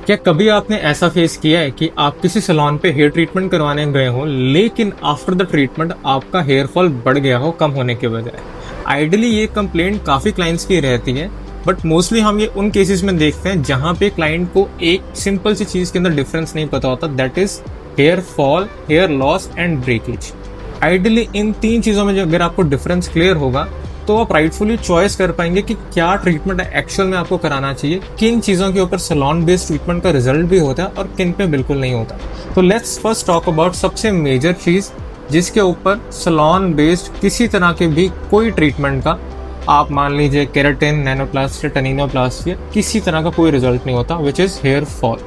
क्या कभी आपने ऐसा फेस किया है कि आप किसी सैलून पे हेयर ट्रीटमेंट करवाने गए हो, लेकिन आफ्टर द ट्रीटमेंट आपका हेयर फॉल बढ़ गया हो कम होने के बजाय? आइडियली ये कंप्लेंट काफ़ी क्लाइंट्स की रहती है, बट मोस्टली हम ये उन केसेस में देखते हैं जहाँ पे क्लाइंट को एक सिंपल सी चीज़ के अंदर डिफरेंस नहीं पता होता, that is hair fall, hair loss and breakage. Ideally इन तीन चीज़ों में जो अगर आपको डिफरेंस क्लियर होगा तो आप राइटफुली चॉइस कर पाएंगे कि क्या ट्रीटमेंट एक्चुअल में आपको कराना चाहिए, किन चीज़ों के ऊपर सैलून बेस्ड ट्रीटमेंट का रिजल्ट भी होता है और किन पे बिल्कुल नहीं होता। तो लेट्स फर्स्ट टॉक अबाउट सबसे मेजर चीज़ जिसके ऊपर सैलून बेस्ड किसी तरह के भी कोई ट्रीटमेंट का, आप मान लीजिए केराटिन, नैनोप्लास्टी, टनिनोप्लास्टी, किसी तरह का कोई रिजल्ट नहीं होता, विच इज़ हेयर फॉल।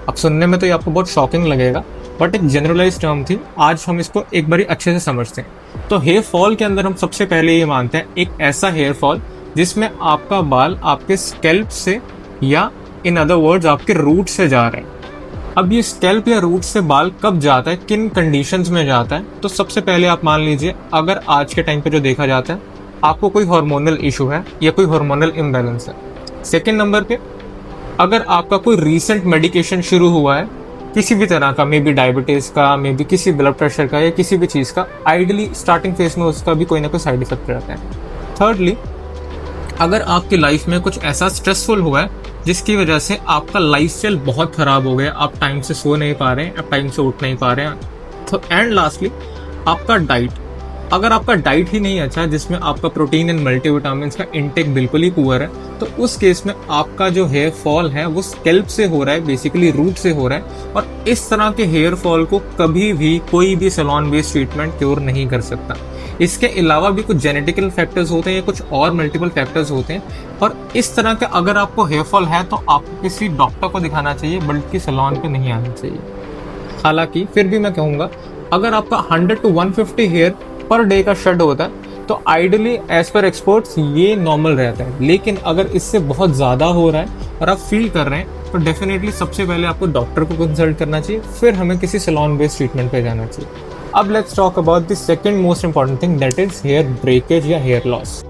अब सुनने में तो ये आपको बहुत शॉकिंग लगेगा, बट एक जनरलाइज टर्म थी, आज हम इसको एक बारी अच्छे से समझते हैं। तो हेयर फॉल के अंदर हम सबसे पहले ये मानते हैं एक ऐसा हेयर फॉल जिसमें आपका बाल आपके स्कैल्प से या इन अदर वर्ड्स आपके रूट से जा रहे हैं। अब ये स्कैल्प या रूट से बाल कब जाता है, किन कंडीशंस में जाता है? तो सबसे पहले आप मान लीजिए अगर आज के टाइम पे जो देखा जाता है, आपको कोई हार्मोनल इशू है या कोई हार्मोनल इम्बैलेंस है। सेकेंड नंबर पे अगर आपका कोई रीसेंट मेडिकेशन शुरू हुआ है किसी भी तरह का, मे बी डायबिटीज़ का, मे बी किसी ब्लड प्रेशर का या किसी भी चीज़ का, आइडियली स्टार्टिंग फेज में उसका भी कोई ना कोई साइड इफेक्ट रहता है। थर्डली, अगर आपकी लाइफ में कुछ ऐसा स्ट्रेसफुल हुआ है जिसकी वजह से आपका लाइफस्टाइल बहुत ख़राब हो गया, आप टाइम से सो नहीं पा रहे हैं, आप टाइम से उठ नहीं पा रहे हैं। तो एंड लास्टली आपका डाइट, अगर आपका डाइट ही नहीं अच्छा है जिसमें आपका प्रोटीन एंड मल्टीविटामिन का इंटेक बिल्कुल ही पुअर है, तो उस केस में आपका जो हेयर फॉल है वो स्कैल्प से हो रहा है, बेसिकली रूट से हो रहा है। और इस तरह के हेयर फॉल को कभी भी कोई भी सैलून बेस्ड ट्रीटमेंट क्योर नहीं कर सकता। इसके अलावा भी कुछ जेनेटिकल फैक्टर्स होते हैं या कुछ और मल्टीपल फैक्टर्स होते हैं, और इस तरह के अगर आपको हेयर फॉल है तो आपको किसी डॉक्टर को दिखाना चाहिए, बल्कि सैलून पे नहीं आना चाहिए। हालांकि फिर भी मैं कहूँगा अगर आपका 100 to 150 हेयर पर डे का शेड होता है तो आइडियली एज पर एक्सपर्ट्स ये नॉर्मल रहता है, लेकिन अगर इससे बहुत ज़्यादा हो रहा है और आप फील कर रहे हैं तो डेफिनेटली सबसे पहले आपको डॉक्टर को कंसल्ट करना चाहिए, फिर हमें किसी सैलून बेस्ड ट्रीटमेंट पे जाना चाहिए। अब let's talk about the second most important thing, that is hair breakage या हेयर लॉस।